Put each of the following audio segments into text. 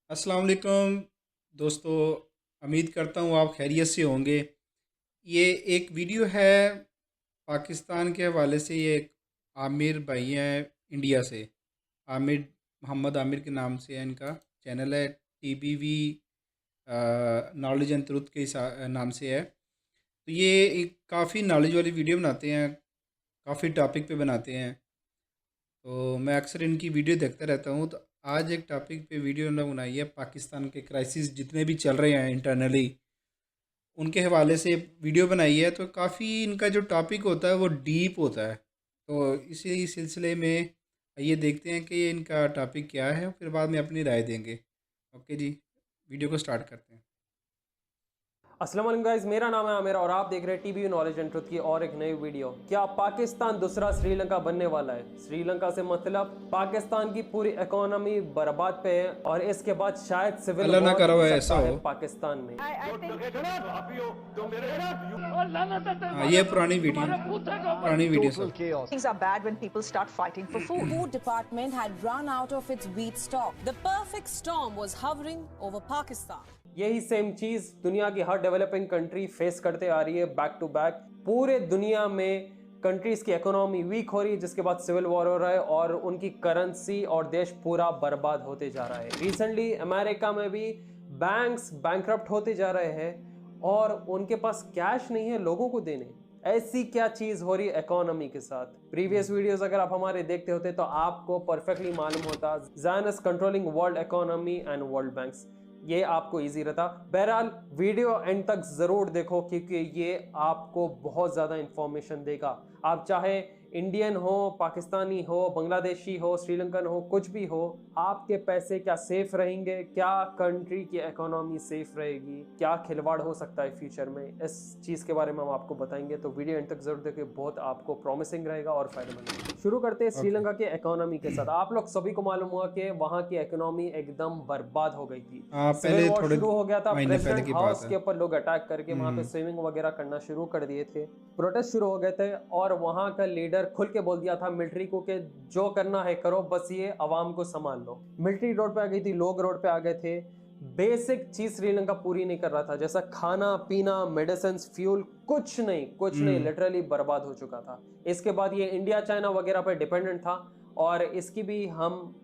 अस्सलाम वालेकुम दोस्तों। उम्मीद करता हूँ आप खैरियत से होंगे। ये एक वीडियो है पाकिस्तान के हवाले से। ये एक आमिर भाई हैं इंडिया से। आमिर मोहम्मद आमिर के नाम से है इनका चैनल है। TBV नॉलेज एंड ट्रुथ के नाम से है। तो ये एक काफ़ी नॉलेज वाली वीडियो बनाते हैं, काफ़ी टॉपिक पे बनाते हैं। तो मैं अक्सर इनकी वीडियो देखता रहता हूँ। तो आज एक टॉपिक पे वीडियो उन्होंने बनाई है, पाकिस्तान के क्राइसिस जितने भी चल रहे हैं इंटरनली, उनके हवाले से वीडियो बनाई है। तो काफ़ी इनका जो टॉपिक होता है वो डीप होता है। तो इसी सिलसिले में ये देखते हैं कि ये इनका टॉपिक क्या है, फिर बाद में अपनी राय देंगे। ओके जी, वीडियो को स्टार्ट करते हैं। अस्सलाम वालेकुम गाइस, मेरा नाम है आमिर और आप देख रहे हैं टीबी नॉलेज एंड ट्रुथ की और एक नई वीडियो। क्या पाकिस्तान दूसरा श्रीलंका बनने वाला है? श्रीलंका से मतलब पाकिस्तान की पूरी इकोनॉमी बर्बाद पे है और इसके बाद शायद सिविल अल्लाह ना वॉर करा हो हुआ ऐसा सकता हो। है पाकिस्तान में। हाँ, ये पुरानी वीडियो सब। Things are bad when people start fighting for food. Food department had run out of its wheat stock. The perfect storm was hovering over Pakistan. यही सेम चीज दुनिया की हर डेवलपिंग कंट्री फेस करते आ रही है बैक टू बैक। पूरे दुनिया में कंट्रीज की इकोनॉमी वीक हो रही है, जिसके बाद सिविल वॉर हो रहा है और उनकी करेंसी और देश पूरा बर्बाद होते जा रहा है। रिसेंटली अमेरिका में भी बैंक्स बैंकरप्ट होते जा रहे हैं और उनके पास कैश नहीं है लोगों को देने। ऐसी क्या चीज हो रही है इकोनॉमी के साथ? प्रीवियस वीडियोस अगर आप हमारे देखते होते तो आपको परफेक्टली मालूम होता Zionist controlling world economy and world banks. ये आपको इजी रहता। बहरहाल वीडियो एंड तक जरूर देखो क्योंकि ये आपको बहुत ज्यादा इंफॉर्मेशन देगा। आप चाहे इंडियन हो, पाकिस्तानी हो, बांग्लादेशी हो, श्रीलंकन हो, कुछ भी हो, आपके पैसे क्या सेफ रहेंगे, क्या कंट्री की इकोनॉमी सेफ रहेगी, क्या खिलवाड़ हो सकता है फ्यूचर में, इस चीज के बारे में हम आपको बताएंगे। तो वीडियो एंड तक जरूर देखिए, बहुत आपको प्रॉमिसिंग रहेगा और फायदेमंद रहेगा। शुरू करते हैं ओके। श्रीलंका के इकोनॉमी के साथ। आप लोग सभी को मालूम हुआ कि वहां की इकोनॉमी एकदम बर्बाद हो गई थी। हाँ, सिविल पहले वॉर थोड़े शुरू हो गया था, महीने पहले प्रेसिडेंट की बात हाउस है। के ऊपर लोग अटैक करके वहां पे स्विमिंग वगैरह करना शुरू कर दिए थे, प्रोटेस्ट शुरू हो गए थे और वहां का लीडर खुल के बोल दिया था मिलिट्री को कि जो करना है करो, बस ये अवाम को संभाल लो। मिलिट्री रोड पे आ गई थी, लोग रोड पे आ गए थे। बेसिक चीज श्रीलंका पूरी नहीं कर रहा था, जैसा खाना पीना, मेडिसिन, फ्यूल, कुछ नहीं, लिटरली बर्बाद हो चुका था। इसके बाद ये इंडिया चाइना वगैरह पे डिपेंडेंट था और इसकी भी हम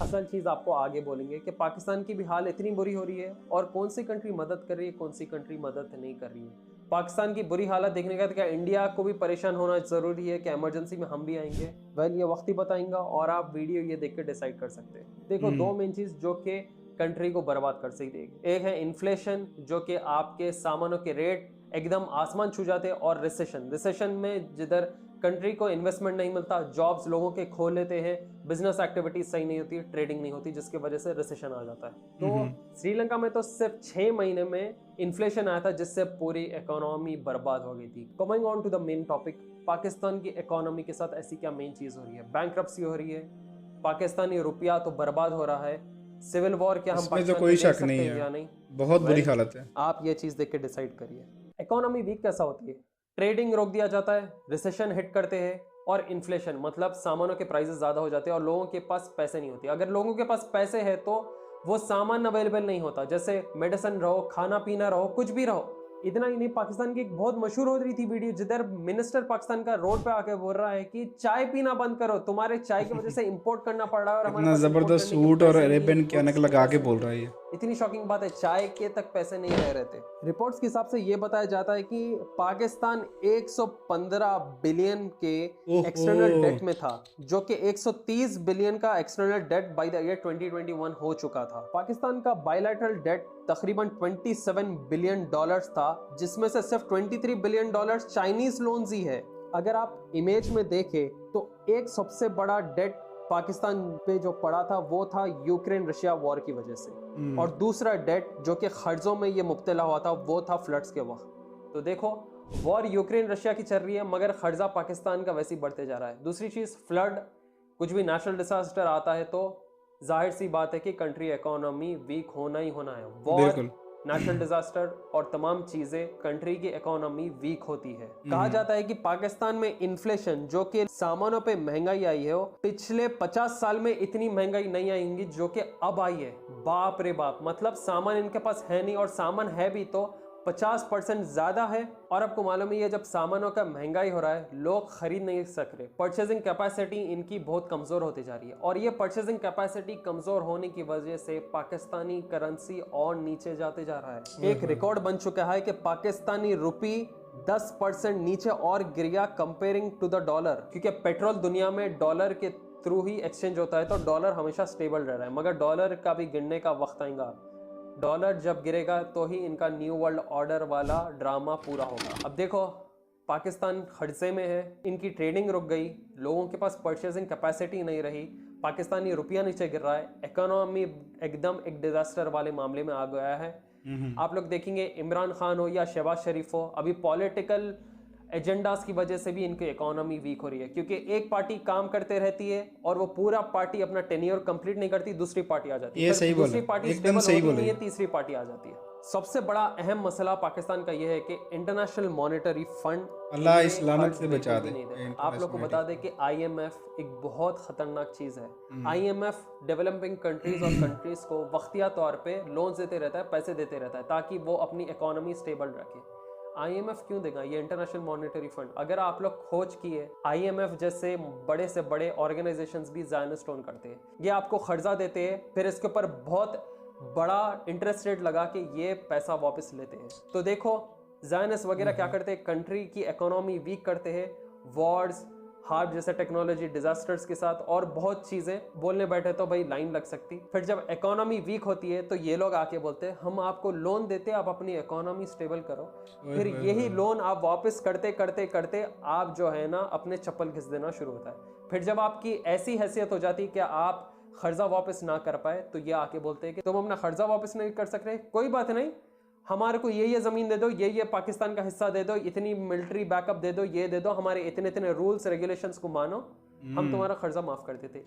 असल चीज आपको आगे बोलेंगे कि पाकिस्तान की भी हाल इतनी बुरी हो रही है और कौन सी कंट्री मदद कर रही है, कौन सी कंट्री मदद नहीं कर रही है। पाकिस्तान की बुरी हालत देखने का तो क्या इंडिया को भी परेशान होना जरूरी है कि इमरजेंसी में हम भी आएंगे? वेल, ये वक्त ही बताएंगा और आप वीडियो ये देख के डिसाइड कर सकते हैं। देखो, दो मेन चीज जो कि कंट्री को बर्बाद कर सकती है, एक है इन्फ्लेशन जो कि आपके सामानों के रेट एकदम आसमान छू जाते हैं, और रिसेशन में जिधर कंट्री को इन्वेस्टमेंट नहीं मिलता, जॉब्स लोगों के खो लेते हैं, बिजनेस एक्टिविटीज सही नहीं होती, ट्रेडिंग नहीं होती, जिसकी वजह से रिसेशन आ जाता है। तो श्रीलंका में तो सिर्फ 6 महीने में इन्फ्लेशन आया था जिससे पूरी इकोनॉमी बर्बाद हो गई थी। Coming on to the main topic, Pakistan की इकोनॉमी के साथ ऐसी क्या मेन चीज हो रही है? बैंकरप्सी हो रही है, पाकिस्तानी रुपया तो बर्बाद हो रहा है, सिविल वॉर क्या हम इसमें तो पाकिस्तान कोई में देख शक सकते नहीं हैं है, या नहीं? बहुत बुरी वेल, हालत है। आप ये चीज देख के डिसाइड करिए। इकोनॉमी वीक कैसा होती है? ट्रेडिंग रोक दिया जाता है, रिसेशन हिट करते हैं और इन्फ्लेशन मतलब सामानों के प्राइसेस ज्यादा हो जाते हैं और लोगों के पास पैसे नहीं होते। अगर लोगों के पास पैसे है तो वो सामान अवेलेबल नहीं होता, जैसे मेडिसिन रहो, खाना पीना रहो, कुछ भी रहो। इतना ही नहीं, पाकिस्तान की एक बहुत मशहूर हो रही थी वीडियो जिधर मिनिस्टर पाकिस्तान का रोड पे आके बोल रहा है कि चाय पीना बंद करो, तुम्हारे चाय की वजह से इंपोर्ट करना पड़ रहा है और हमारे इतना पास इंपोर्ट जबरदस्त करने के सूट और पैसे नहीं है, अरेबियन कैनक goods लगा के पैसे बोल नहीं रहा है है। ये। इतनी शॉकिंग बात है, चाय के तक पैसे नहीं रह रहे थे। रिपोर्ट्स के हिसाब से ये बताया जाता है कि पाकिस्तान 115 बिलियन के ओहो। एक्सटर्नल डेट में था, जो कि 130 बिलियन का external date by the year 2021 हो चुका था। पाकिस्तान का बायलैटरल डेट तकरीबन 27 बिलियन डॉलर्स था, जिसमें से सिर्फ 23 बिलियन डॉलर्स चाइनीज लोन्स ही है। अगर आप इमेज में देखें तो एक सबसे बड़ा डेट पाकिस्तान पे जो पड़ा था वो था यूक्रेन रशिया वॉर की वजह से, और दूसरा डेट जो कि खर्चों में ये मुब्तला हुआ था वो था फ्लड्स के वक्त। तो देखो, वॉर यूक्रेन रशिया की चल रही है मगर खर्चा पाकिस्तान का वैसे ही बढ़ते जा रहा है। दूसरी चीज, फ्लड, कुछ भी नेचुरल डिजास्टर आता है तो जाहिर सी बात है कि कंट्री इकोनॉमी वीक होना ही होना है। वॉर बिल्कुल। नेचुरल डिजास्टर और तमाम चीजें कंट्री की इकोनॉमी वीक होती है। कहा जाता है कि पाकिस्तान में इन्फ्लेशन जो कि सामानों पे महंगाई आई है, वो पिछले 50 साल में इतनी महंगाई नहीं आई होंगी जो कि अब आई है। बाप रे बाप, मतलब सामान इनके पास है नहीं, और सामान है भी तो 50% ज्यादा है। और आपको मालूम है, ये जब सामानों का महंगाई हो रहा है, लोग खरीद नहीं सक रहे, परचेजिंग कैपेसिटी इनकी बहुत कमजोर होती जा रही है। और ये परचेजिंग कैपेसिटी कमजोर होने की वजह से पाकिस्तानी करेंसी और नीचे जाते जा रहा है। एक रिकॉर्ड बन चुका है कि पाकिस्तानी रुपी 10% नीचे और गिरा कंपेयरिंग टू द डॉलर, क्योंकि पेट्रोल दुनिया में डॉलर के थ्रू ही एक्सचेंज होता है, तो डॉलर हमेशा स्टेबल रह रहा है। मगर डॉलर का भी गिरने का वक्त आएगा। डॉलर जब गिरेगा तो ही इनका न्यू वर्ल्ड ऑर्डर वाला ड्रामा पूरा होगा। अब देखो, पाकिस्तान खड़से में है, इनकी ट्रेडिंग रुक गई, लोगों के पास परचेजिंग कैपेसिटी नहीं रही, पाकिस्तानी रुपया नीचे गिर रहा है, इकोनॉमी एकदम एक डिजास्टर वाले मामले में आ गया है। आप लोग देखेंगे, इमरान खान हो या शहबाज शरीफ हो, अभी पॉलिटिकल एजेंडास की वजह से भी इनकी इकोनॉमी वीक हो रही है, क्योंकि एक पार्टी काम करते रहती है और वो पूरा पार्टी अपना टेन्योर कंप्लीट नहीं करती, दूसरी पार्टी आ जाती है, ये फिर सही दूसरी बोला, पार्टी एकदम स्टेबल सही होती बोला नहीं है, ये। तीसरी पार्टी आ जाती है। सबसे बड़ा अहम मसला पाकिस्तान का यह है कि इंटरनेशनल मॉनेटरी फंड अल्लाह इस लानत से बचा दे। आप लोग को बता दें कि आईएमएफ एक बहुत खतरनाक चीज है। आईएमएफ डेवलपिंग कंट्रीज और कंट्रीज को वक्तिया तौर पे लोन देते रहता है, पैसे देते रहता है, ताकि वो अपनी इकोनॉमी स्टेबल रखे। आईएमएफ क्यों देगा? ये इंटरनेशनल मॉनेटरी फंड। अगर आप लोग खोज किए, आईएमएफ जैसे बड़े से बड़े ऑर्गेनाइजेशंस भी ज़ायनिस्ट ओन करते हैं। ये आपको कर्जा देते हैं, फिर इसके ऊपर बहुत बड़ा इंटरेस्ट रेट लगा के ये पैसा वापस लेते हैं। तो देखो, ज़ायनिस्ट वगैरह क्या करते हैं, कंट्री की इकोनॉमी वीक करते हैं, वॉर्स, हार्ट जैसे टेक्नोलॉजी डिजास्टर्स के साथ और बहुत चीजें बोलने बैठे तो भाई लाइन लग सकती। फिर जब इकोनॉमी वीक होती है तो ये लोग आके बोलते हैं हम आपको लोन देते हैं, आप अपनी इकोनॉमी स्टेबल करो। फिर यही लोन आप वापस करते करते करते आप जो है ना अपने चप्पल घिस देना शुरू होता है। फिर जब आपकी ऐसी हैसियत हो जाती है कि आप कर्जा वापस ना कर पाए, तो ये आके बोलते हैं कि तुम अपना कर्जा वापस नहीं कर सक रहे, कोई बात नहीं, हमारे को ये ज़मीन दे दो, ये पाकिस्तान का हिस्सा दे दो, इतनी मिलिट्री बैकअप दे दो, ये दे दो, हमारे इतने इतने रूल्स रेगुलेशंस को मानो, हम तुम्हारा कर्जा माफ कर देते।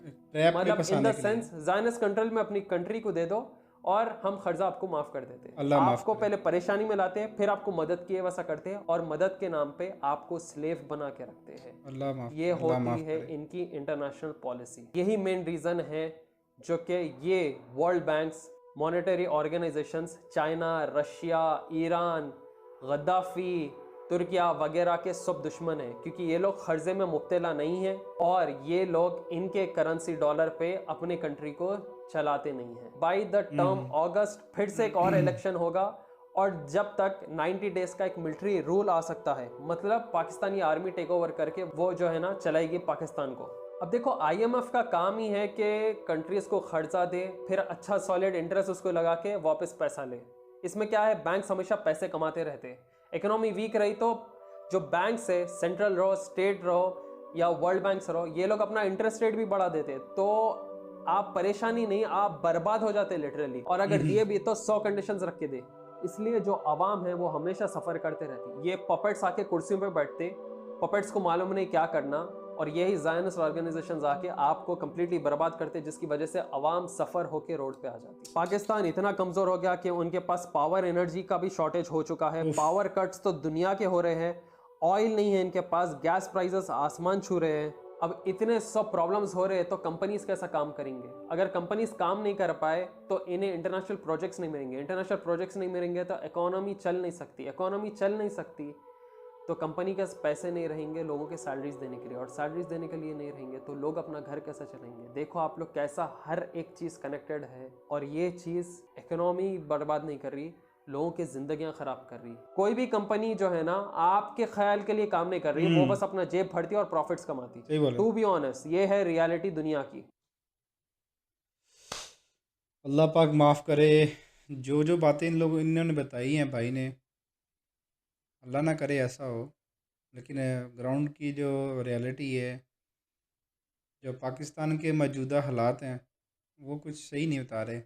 मतलब in the sense Zionist control में अपनी कंट्री को दे दो और हम कर्जा आपको माफ कर देते। आपको पहले परेशानी में लाते हैं, फिर आपको मदद किए वैसा करते हैं, और मदद के नाम पे आपको स्लेव बना के रखते हैं। ये होती है इनकी इंटरनेशनल पॉलिसी। यही मेन रीजन है जो कि ये world banks, monetary organisations, China, Russia, Iran, Gaddafi, Türkiye वगैरह के सब दुश्मन हैं, क्योंकि ये लोग कर्जे में मुब्तला नहीं हैं और ये लोग इनके करेंसी डॉलर पे अपने कंट्री को चलाते नहीं हैं। बाय द टर्म अगस्त फिर से एक और इलेक्शन होगा, और जब तक 90 डेज का एक मिलिट्री रूल आ सकता है, मतलब पाकिस्तानी आर्मी टेक ओवर करके वो जो है ना चलाएगी पाकिस्तान को। अब देखो, आईएमएफ का काम ही है कि कंट्रीज को कर्जा दे, फिर अच्छा सॉलिड इंटरेस्ट उसको लगा के वापस पैसा ले। इसमें क्या है, बैंक्स हमेशा पैसे कमाते रहते हैं। इकोनॉमी वीक रही तो जो बैंक्स है, सेंट्रल रहो, स्टेट रहो या वर्ल्ड बैंक्स रहो, ये लोग अपना इंटरेस्ट रेट भी बढ़ा देते, तो आप परेशानी नहीं, आप बर्बाद हो जाते लिटरली। और अगर दिए भी तो 100 कंडीशंस रख के दे। इसलिए जो आवाम है वो हमेशा सफर करते रहती। ये पपेट्स आके कुर्सियों पे बैठते, पपेट्स को मालूम नहीं क्या करना, और यही ज़ायनिस्ट ऑर्गेनाइजेशंस आके आपको कंप्लीटली बर्बाद करते, जिसकी वजह से अवाम सफ़र होके रोड पे आ जाती। पाकिस्तान इतना कमज़ोर हो गया कि उनके पास पावर एनर्जी का भी शॉर्टेज हो चुका है। पावर कट्स तो दुनिया के हो रहे हैं, ऑयल नहीं है इनके पास, गैस प्राइसेस आसमान छू रहे हैं। अब इतने सब प्रॉब्लम्स हो रहे हैं तो कंपनीज कैसा काम करेंगे? अगर कंपनीज काम नहीं कर पाए तो इन्हें इंटरनेशनल प्रोजेक्ट्स नहीं मिलेंगे, इंटरनेशनल प्रोजेक्ट्स नहीं मिलेंगे तो इकोनॉमी चल नहीं सकती, इकोनॉमी चल नहीं सकती तो कंपनी के पैसे नहीं रहेंगे लोगों के सैलरीज देने के लिए, और सैलरीज देने के लिए नहीं रहेंगे तो लोग अपना घर कैसे चलेंगे? देखो आप लोग कैसा हर एक चीज़ कनेक्टेड है, और ये चीज़ इकोनॉमी बर्बाद नहीं कर रही, लोगों की जिंदगियां खराब कर रही। कोई भी कंपनी जो है ना आपके ख्याल के लिए काम नहीं कर रही, वो बस अपना जेब भरती और प्रॉफिट्स कमाती। टू बी ऑनेस्ट, ये है रियलिटी दुनिया की। अल्लाह पाक माफ़ करे, जो बातें इन्होंने बताई हैं भाई ने, अल्लाह ना करे ऐसा हो, लेकिन ग्राउंड की जो रियलिटी है, जो पाकिस्तान के मौजूदा हालात हैं, वो कुछ सही नहीं बता रहे।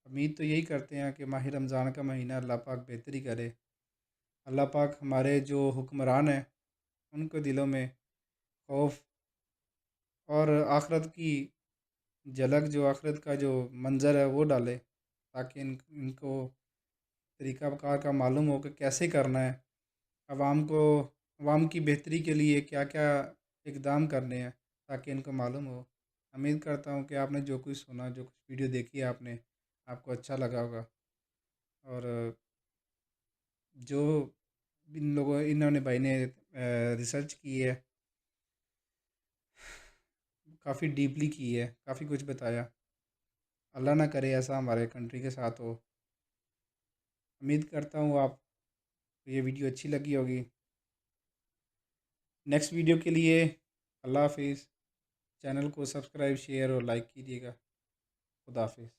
उम्मीद तो यही करते हैं कि माह रमज़ान का महीना अल्लाह पाक बेहतरी करे, अल्लाह पाक हमारे जो हुक्मरान हैं उनको दिलों में खौफ और आखरत की झलक, जो आखरत का जो मंज़र है वो डाले, ताकि इनको तरीक़ाकार का मालूम हो कि कैसे करना है, अवाम की बेहतरी के लिए क्या क्या इकदाम करने हैं, ताकि इनको मालूम हो। उम्मीद करता हूँ कि आपने जो कुछ सुना, जो कुछ वीडियो देखी है आपने, आपको अच्छा लगा होगा। और जो इन्होंने भाई ने रिसर्च की है, काफ़ी डीपली की है, काफ़ी कुछ बताया। अल्लाह ना करे ऐसा हमारे कंट्री के साथ हो। उम्मीद करता हूँ आपको ये वीडियो अच्छी लगी होगी। नेक्स्ट वीडियो के लिए अल्लाह हाफिज़। चैनल को सब्सक्राइब, शेयर और लाइक कीजिएगा। खुदा हाफिज़।